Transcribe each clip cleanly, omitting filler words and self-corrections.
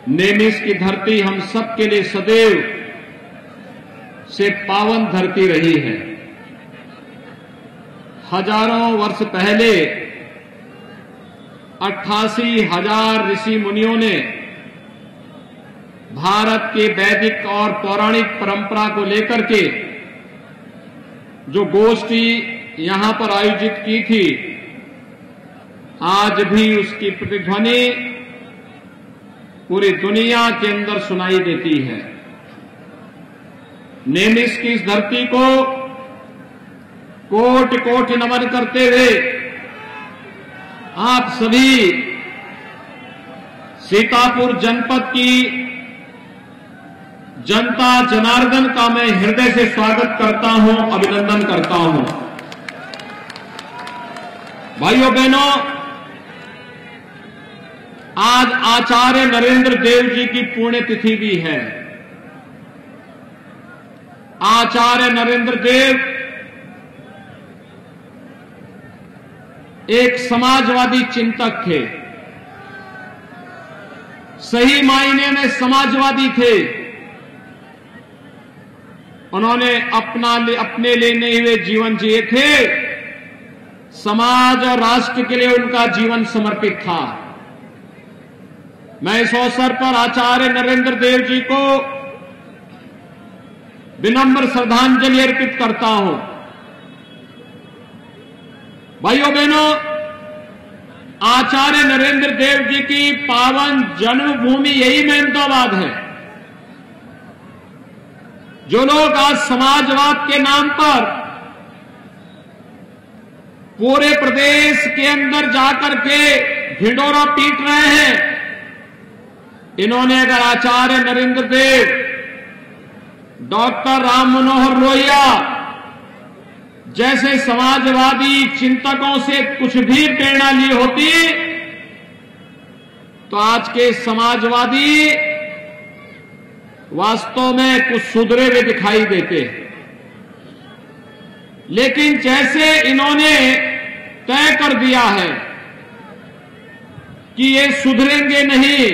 नेमिस की धरती हम सबके लिए सदैव से पावन धरती रही है। हजारों वर्ष पहले 88,000 ऋषि मुनियों ने भारत के वैदिक और पौराणिक परंपरा को लेकर के जो गोष्ठी यहां पर आयोजित की थी, आज भी उसकी प्रतिध्वनि पूरी दुनिया के अंदर सुनाई देती है। नेमिस की इस धरती को कोटि कोटि नमन करते हुए आप सभी सीतापुर जनपद की जनता जनार्दन का मैं हृदय से स्वागत करता हूं, अभिनंदन करता हूं। भाइयों बहनों, आज आचार्य नरेंद्र देव जी की पुण्यतिथि भी है। आचार्य नरेंद्र देव एक समाजवादी चिंतक थे, सही मायने में समाजवादी थे। उन्होंने अपने लिए नहीं हुए जीवन जिए थे, समाज और राष्ट्र के लिए उनका जीवन समर्पित था। मैं इस अवसर पर आचार्य नरेंद्र देव जी को विनम्र श्रद्धांजलि अर्पित करता हूं। भाइयों बहनों, आचार्य नरेंद्र देव जी की पावन जन्मभूमि यही अहमदाबाद है। जो लोग आज समाजवाद के नाम पर पूरे प्रदेश के अंदर जाकर के ढिंढोरा पीट रहे हैं, इन्होंने अगर आचार्य नरेंद्र देव, डॉक्टर राम मनोहर लोहिया जैसे समाजवादी चिंतकों से कुछ भी प्रेरणा ली होती तो आज के समाजवादी वास्तव में कुछ सुधरे हुए दिखाई देते। लेकिन जैसे इन्होंने तय कर दिया है कि ये सुधरेंगे नहीं,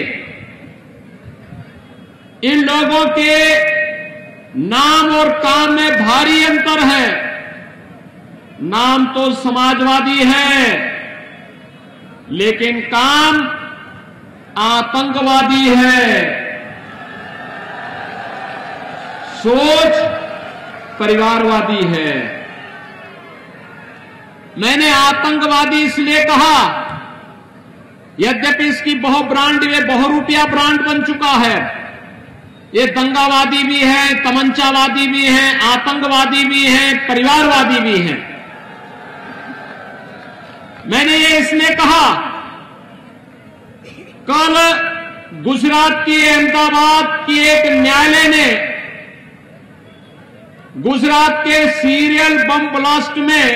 इन लोगों के नाम और काम में भारी अंतर है। नाम तो समाजवादी है, लेकिन काम आतंकवादी है, सोच परिवारवादी है। मैंने आतंकवादी इसलिए कहा, यद्यपि इसकी बहुरूपिया ब्रांड बन चुका है। ये दंगावादी भी है, तमंचावादी भी है, आतंकवादी भी है, परिवारवादी भी है। मैंने ये इसलिए कहा, कल गुजरात की अहमदाबाद की एक न्यायालय ने गुजरात के सीरियल बम ब्लास्ट में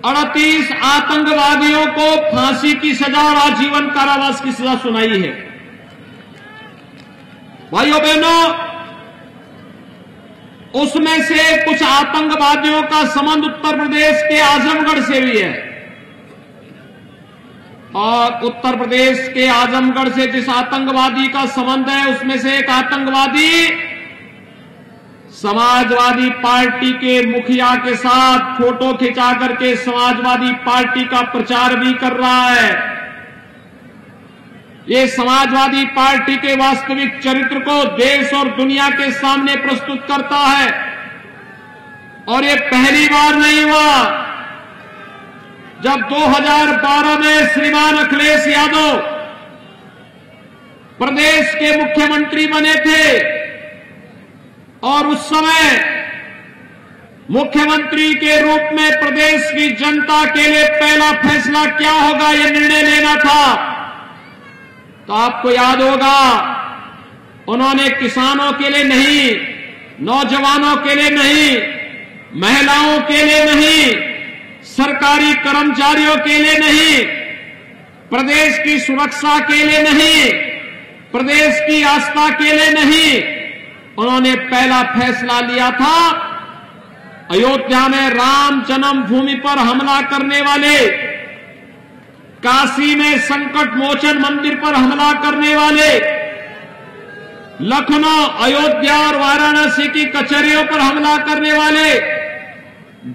38 आतंकवादियों को फांसी की सजा और आजीवन कारावास की सजा सुनाई है। भाइयों बहनों, उसमें से कुछ आतंकवादियों का संबंध उत्तर प्रदेश के आजमगढ़ से भी है, और उत्तर प्रदेश के आजमगढ़ से जिस आतंकवादी का संबंध है, उसमें से एक आतंकवादी समाजवादी पार्टी के मुखिया के साथ फोटो खिंचा करके समाजवादी पार्टी का प्रचार भी कर रहा है। ये समाजवादी पार्टी के वास्तविक चरित्र को देश और दुनिया के सामने प्रस्तुत करता है, और ये पहली बार नहीं हुआ। जब 2012 में श्रीमान अखिलेश यादव प्रदेश के मुख्यमंत्री बने थे, और उस समय मुख्यमंत्री के रूप में प्रदेश की जनता के लिए पहला फैसला क्या होगा, यह निर्णय लेना था। तो आपको याद होगा, उन्होंने किसानों के लिए नहीं, नौजवानों के लिए नहीं, महिलाओं के लिए नहीं, सरकारी कर्मचारियों के लिए नहीं, प्रदेश की सुरक्षा के लिए नहीं, प्रदेश की आस्था के लिए नहीं, उन्होंने पहला फैसला लिया था अयोध्या में राम जन्मभूमि पर हमला करने वाले काशी में संकट मोचन मंदिर पर हमला करने वाले, लखनऊ, अयोध्या और वाराणसी की कचहरियों पर हमला करने वाले,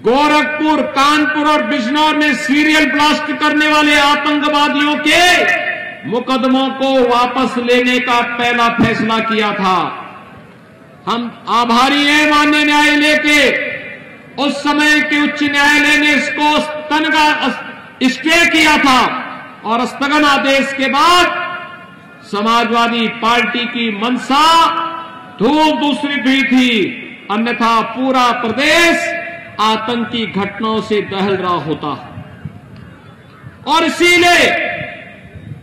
गोरखपुर, कानपुर और बिजनौर में सीरियल ब्लास्ट करने वाले आतंकवादियों के मुकदमों को वापस लेने का पहला फैसला किया था। हम आभारी हैं माननीय न्यायालय के। उस समय के उच्च न्यायालय ने इसको स्टे किया था और स्थगन आदेश के बाद समाजवादी पार्टी की मंशा धूल दूसरी हुई थी, अन्यथा पूरा प्रदेश आतंकी घटनाओं से दहल रहा होता। और इसीलिए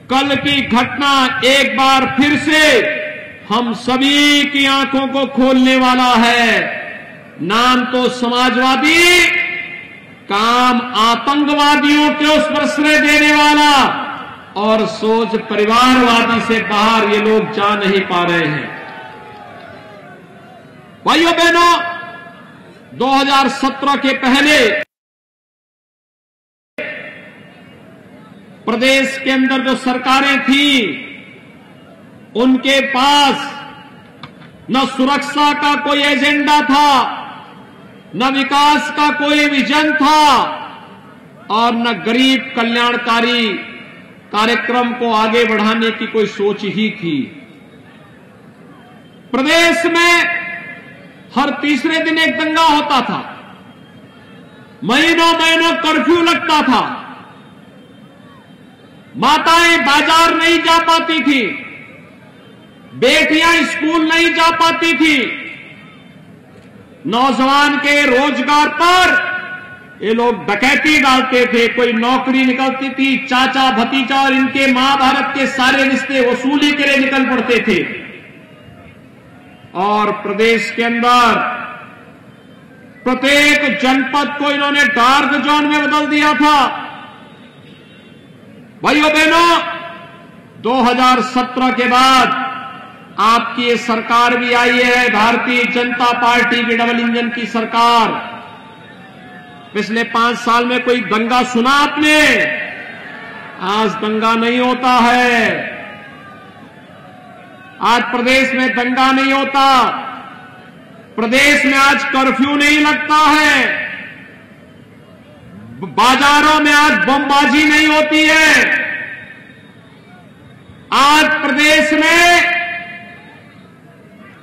कल की घटना एक बार फिर से हम सभी की आंखों को खोलने वाला है। नाम तो समाजवादी, काम आतंकवादियों के उस प्रश्रय देने वाला, और सोच परिवारवादी से बाहर ये लोग जा नहीं पा रहे हैं। भाइयों बहनों, 2017 के पहले प्रदेश के अंदर जो सरकारें थी, उनके पास न सुरक्षा का कोई एजेंडा था, न विकास का कोई विजन था, और न गरीब कल्याणकारी कार्यक्रम को आगे बढ़ाने की कोई सोच ही थी। प्रदेश में हर तीसरे दिन एक दंगा होता था, महीनों महीनों कर्फ्यू लगता था, माताएं बाजार नहीं जा पाती थी, बेटियां स्कूल नहीं जा पाती थी, नौजवान के रोजगार पर ये लोग डकैती डालते थे, कोई नौकरी निकलती थी, चाचा भतीजा और इनके महाभारत के सारे रिश्ते वसूली के लिए निकल पड़ते थे। और प्रदेश के अंदर प्रत्येक जनपद को इन्होंने डार्क जोन में बदल दिया था। भाइयों बहनों, 2017 के बाद आपकी ये सरकार भी आई है, भारतीय जनता पार्टी की डबल इंजन की सरकार। पिछले 5 साल में कोई दंगा सुना आपने? आज दंगा नहीं होता है। आज प्रदेश में दंगा नहीं होता, प्रदेश में आज कर्फ्यू नहीं लगता है, बाजारों में आज बमबाजी नहीं होती है। आज प्रदेश में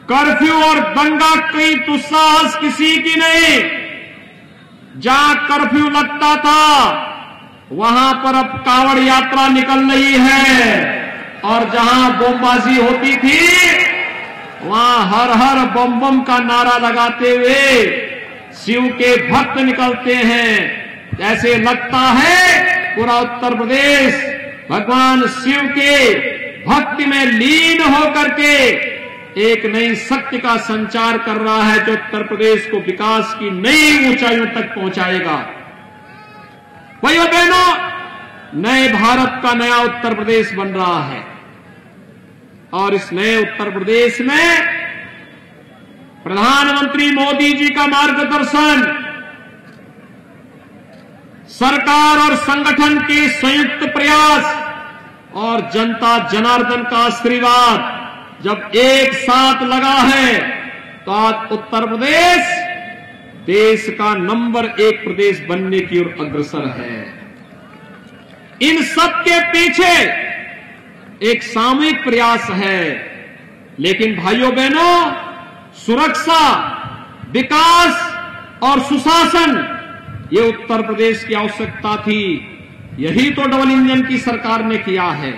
कर्फ्यू और दंगा कहीं दुस्साहस किसी की नहीं। जहां कर्फ्यू लगता था वहां पर अब कांवड़ यात्रा निकल रही है, और जहां बमबाजी होती थी वहां हर हर बम बम का नारा लगाते हुए शिव के भक्त निकलते हैं। जैसे लगता है पूरा उत्तर प्रदेश भगवान शिव के भक्ति में लीन होकर के एक नई सत्य का संचार कर रहा है, जो उत्तर प्रदेश को विकास की नई ऊंचाइयों तक पहुंचाएगा। भाइयों बहनों, नए भारत का नया उत्तर प्रदेश बन रहा है, और इस नए उत्तर प्रदेश में प्रधानमंत्री मोदी जी का मार्गदर्शन, सरकार और संगठन के संयुक्त प्रयास और जनता जनार्दन का आशीर्वाद जब एक साथ लगा है, तो आज उत्तर प्रदेश देश का नंबर 1 प्रदेश बनने की ओर अग्रसर है। इन सब के पीछे एक सामूहिक प्रयास है, लेकिन भाइयों बहनों, सुरक्षा, विकास और सुशासन ये उत्तर प्रदेश की आवश्यकता थी। यही तो डबल इंजन की सरकार ने किया है।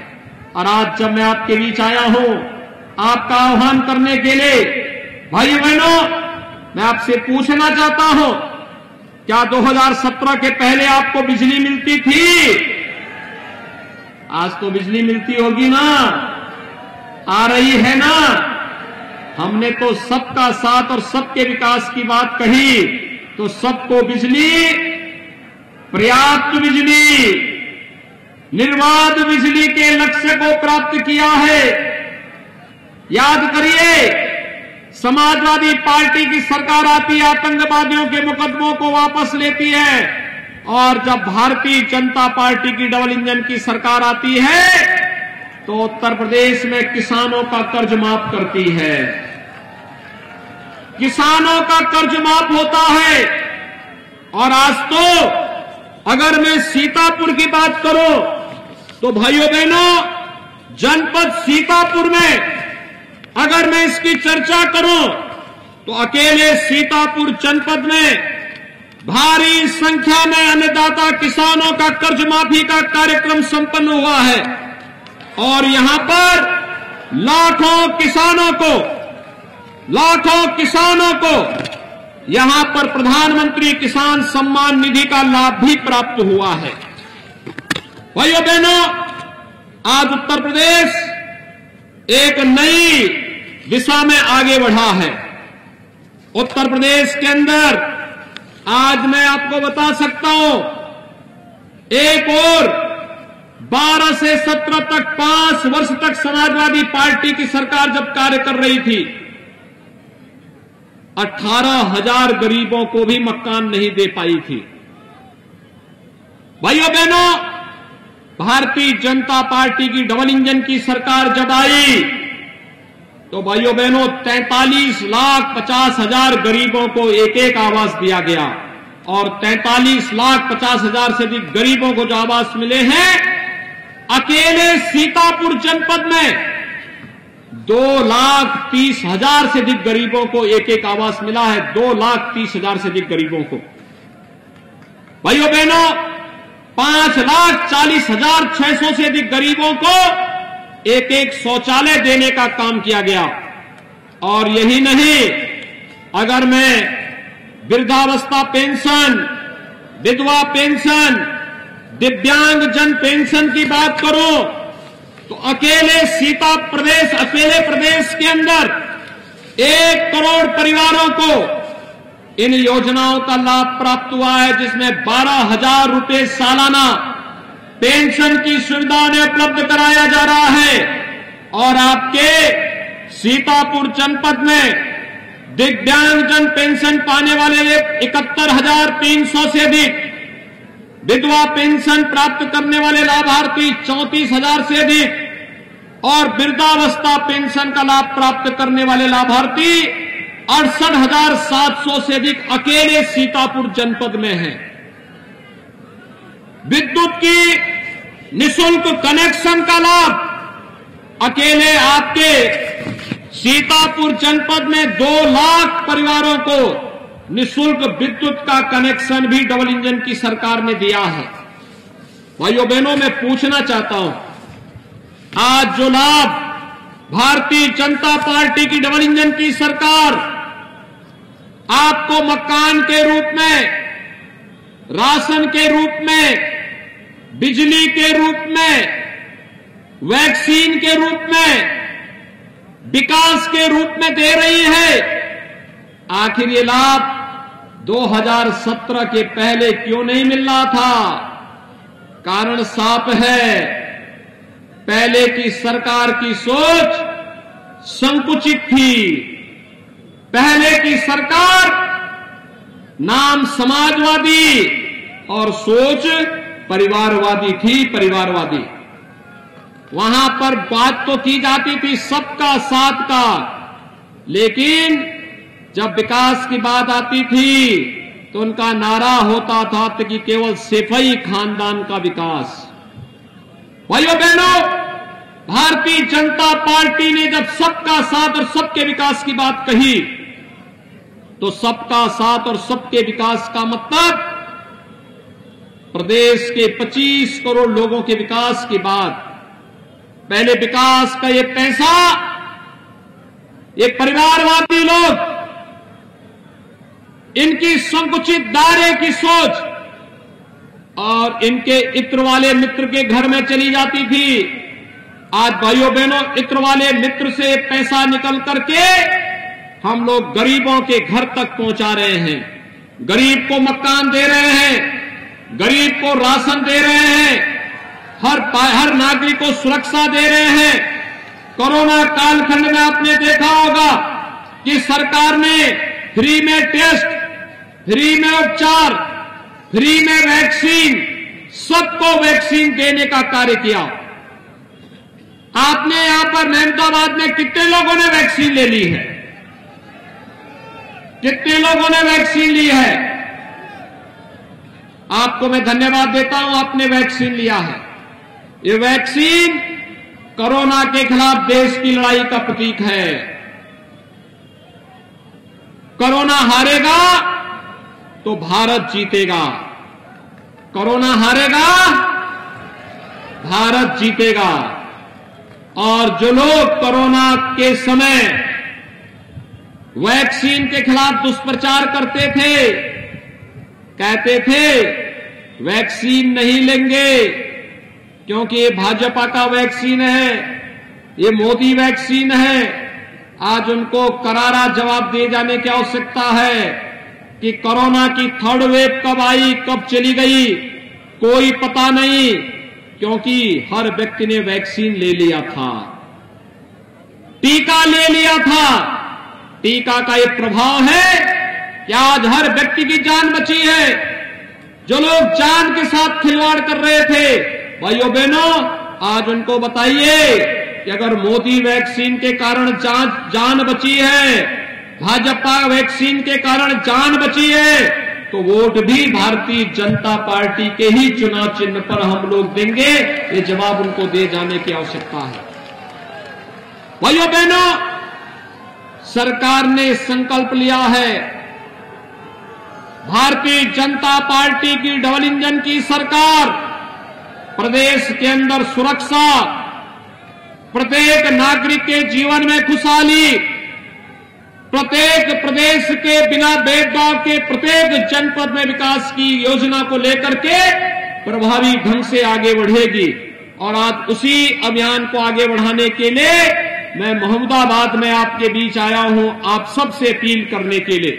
और आज जब मैं आपके बीच आया हूं आपका आह्वान करने के लिए, भाइयों बहनों, मैं आपसे पूछना चाहता हूं, क्या 2017 के पहले आपको बिजली मिलती थी? आज तो बिजली मिलती होगी ना, आ रही है ना। हमने तो सबका साथ और सबके विकास की बात कही, तो सबको बिजली, पर्याप्त बिजली, निर्बाध बिजली के लक्ष्य को प्राप्त किया है। याद करिए, समाजवादी पार्टी की सरकार आती, आतंकवादियों के मुकदमों को वापस लेती है, और जब भारतीय जनता पार्टी की डबल इंजन की सरकार आती है तो उत्तर प्रदेश में किसानों का कर्ज माफ करती है, किसानों का कर्ज माफ होता है। और आज तो अगर मैं सीतापुर की बात करूं तो भाइयों बहनों, जनपद सीतापुर में अगर मैं इसकी चर्चा करूं तो अकेले सीतापुर जनपद में भारी संख्या में अन्नदाता किसानों का कर्ज माफी का कार्यक्रम संपन्न हुआ है और यहां पर लाखों किसानों को यहां पर प्रधानमंत्री किसान सम्मान निधि का लाभ भी प्राप्त हुआ है। भाइयों बहनों, आज उत्तर प्रदेश एक नई दिशा में आगे बढ़ा है। उत्तर प्रदेश के अंदर आज मैं आपको बता सकता हूं, एक और 12 से 17 तक 5 वर्ष तक समाजवादी पार्टी की सरकार जब कार्य कर रही थी, 18,000 गरीबों को भी मकान नहीं दे पाई थी। भाइयों बहनों, भारतीय जनता पार्टी की डबल इंजन की सरकार जब आई तो भाइयों बहनों 43,50,000 गरीबों को एक एक आवास दिया गया और 43,50,000 से अधिक गरीबों को जो आवास मिले हैं, अकेले सीतापुर जनपद में 2,30,000 से अधिक गरीबों को एक एक आवास मिला है। 2,30,000 से अधिक गरीबों को। भाइयों बहनों, 5,40,600 से अधिक गरीबों को एक एक शौचालय देने का काम किया गया। और यही नहीं, अगर मैं वृद्धावस्था पेंशन, विधवा पेंशन, दिव्यांग जन पेंशन की बात करूं तो अकेले प्रदेश के अंदर 1 करोड़ परिवारों को इन योजनाओं का लाभ प्राप्त हुआ है, जिसमें 12,000 रुपए सालाना पेंशन की सुविधा ने उपलब्ध कराया जा रहा है। और आपके सीतापुर जनपद में दिव्यांग जन पेंशन पाने वाले 71,300 से अधिक, विधवा पेंशन प्राप्त करने वाले लाभार्थी 34,000 से अधिक और वृद्धावस्था पेंशन का लाभ प्राप्त करने वाले लाभार्थी 68,700 से अधिक अकेले सीतापुर जनपद में हैं। विद्युत की निःशुल्क कनेक्शन का लाभ अकेले आपके सीतापुर जनपद में 2 लाख परिवारों को निःशुल्क विद्युत का कनेक्शन भी डबल इंजन की सरकार ने दिया है। भाइयों बहनों, मैं पूछना चाहता हूं, आज जो लाभ भारतीय जनता पार्टी की डबल इंजन की सरकार आपको मकान के रूप में, राशन के रूप में, बिजली के रूप में, वैक्सीन के रूप में, विकास के रूप में दे रही है, आखिर ये लाभ 2017 के पहले क्यों नहीं मिल रहा था? कारण साफ है, पहले की सरकार की सोच संकुचित थी। पहले की सरकार नाम समाजवादी और सोच परिवारवादी थी, परिवारवादी। वहां पर बात तो की जाती थी सबका साथ का, लेकिन जब विकास की बात आती थी तो उनका नारा होता था कि केवल सिफाई खानदान का विकास। भाइयों बहनों, भारतीय जनता पार्टी ने जब सबका साथ और सबके विकास की बात कही तो सबका साथ और सबके विकास का मतलब प्रदेश के 25 करोड़ लोगों के विकास की बात। पहले विकास का ये पैसा ये परिवारवादी लोग, इनकी संकुचित दायरे की सोच और इनके इत्र वाले मित्र के घर में चली जाती थी। आज भाइयों बहनों, इत्र वाले मित्र से पैसा निकल करके हम लोग गरीबों के घर तक पहुंचा रहे हैं। गरीब को मकान दे रहे हैं, गरीब को राशन दे रहे हैं, हर नागरिक को सुरक्षा दे रहे हैं। कोरोना कालखंड में आपने देखा होगा कि सरकार ने फ्री में टेस्ट, फ्री में उपचार, फ्री में वैक्सीन, सबको वैक्सीन देने का कार्य किया। आपने यहां पर महमदाबाद में कितने लोगों ने वैक्सीन ले ली है? कितने लोगों ने वैक्सीन ली है? आपको मैं धन्यवाद देता हूं, आपने वैक्सीन लिया है। ये वैक्सीन कोरोना के खिलाफ देश की लड़ाई का प्रतीक है। कोरोना हारेगा तो भारत जीतेगा। कोरोना हारेगा, भारत जीतेगा। और जो लोग कोरोना के समय वैक्सीन के खिलाफ दुष्प्रचार करते थे, कहते थे वैक्सीन नहीं लेंगे क्योंकि ये भाजपा का वैक्सीन है, ये मोदी वैक्सीन है, आज उनको करारा जवाब दिए जाने की आवश्यकता है कि कोरोना की थर्ड वेव कब आई, कब चली गई, कोई पता नहीं, क्योंकि हर व्यक्ति ने वैक्सीन ले लिया था, टीका ले लिया था। टीका का ये प्रभाव है कि आज हर व्यक्ति की जान बची है। जो लोग जान के साथ खिलवाड़ कर रहे थे, भाइयों बहनों, आज उनको बताइए कि अगर मोदी वैक्सीन के कारण जान बची है, भाजपा वैक्सीन के कारण जान बची है, तो वोट भी भारतीय जनता पार्टी के ही चुनाव चिन्ह पर हम लोग देंगे। ये जवाब उनको दे जाने की आवश्यकता है। भाइयों बहनों, सरकार ने संकल्प लिया है, भारतीय जनता पार्टी की डबल इंजन की सरकार प्रदेश के अंदर सुरक्षा, प्रत्येक नागरिक के जीवन में खुशहाली, प्रत्येक प्रदेश के बिना भेदभाव के प्रत्येक जनपद में विकास की योजना को लेकर के प्रभावी ढंग से आगे बढ़ेगी। और आज उसी अभियान को आगे बढ़ाने के लिए मैं मोहम्मदाबाद में आपके बीच आया हूं, आप सबसे अपील करने के लिए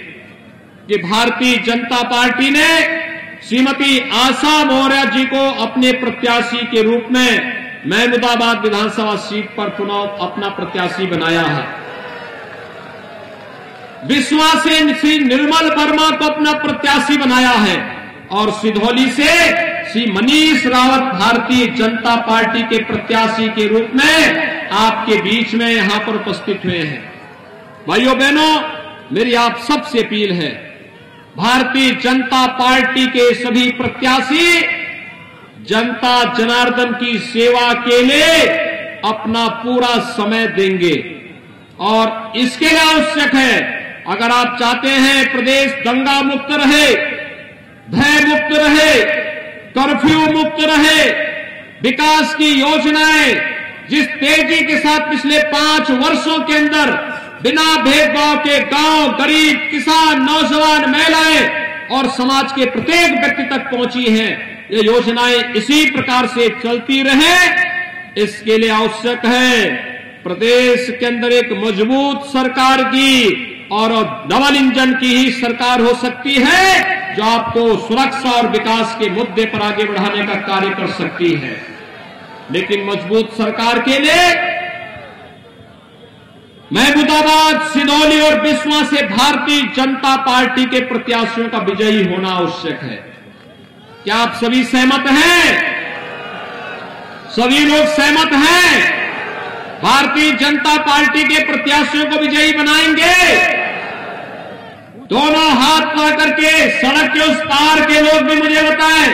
कि भारतीय जनता पार्टी ने श्रीमती आशा मौर्य जी को अपने प्रत्याशी के रूप में महमूदाबाद विधानसभा सीट पर पुनः अपना प्रत्याशी बनाया है। विश्वा से श्री निर्मल वर्मा को अपना प्रत्याशी बनाया है और सिधौली से श्री मनीष रावत भारतीय जनता पार्टी के प्रत्याशी के रूप में आपके बीच में यहां पर उपस्थित हुए हैं। भाइयों बहनों, मेरी आप सबसे अपील है, भारतीय जनता पार्टी के सभी प्रत्याशी जनता जनार्दन की सेवा के लिए अपना पूरा समय देंगे। और इसके लिए आवश्यक है, अगर आप चाहते हैं प्रदेश दंगा मुक्त रहे, भय मुक्त रहे, कर्फ्यू मुक्त रहे, विकास की योजनाएं जिस तेजी के साथ पिछले 5 वर्षों के अंदर बिना भेदभाव के गांव, गरीब, किसान, नौजवान, महिलाएं और समाज के प्रत्येक व्यक्ति तक पहुंची हैं, ये योजनाएं इसी प्रकार से चलती रहे। इसके लिए आवश्यक है प्रदेश के अंदर एक मजबूत सरकार की और डबल इंजन की ही सरकार हो सकती है, जो आपको सुरक्षा और विकास के मुद्दे पर आगे बढ़ाने का कार्य कर सकती है। लेकिन मजबूत सरकार के लिए महमूदाबाद, सिधौली और विश्वा से भारतीय जनता पार्टी के प्रत्याशियों का विजयी होना आवश्यक है। क्या आप सभी सहमत हैं? सभी लोग सहमत हैं? भारतीय जनता पार्टी के प्रत्याशियों को विजयी बनाएंगे। दोनों हाथ ला करके सड़क के उस पार के लोग भी मुझे बताएं,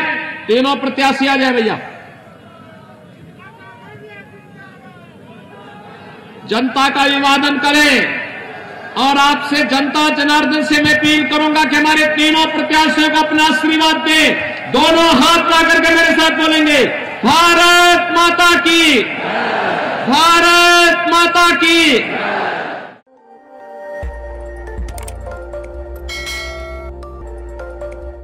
तीनों प्रत्याशी आ जाए भैया। जनता का अभिवादन करें और आपसे जनता जनार्दन से मैं अपील करूंगा कि हमारे तीनों प्रत्याशियों को अपना आशीर्वाद दें। दोनों हाथ ला करके मेरे साथ बोलेंगे, भारत माता की, भारत माता की।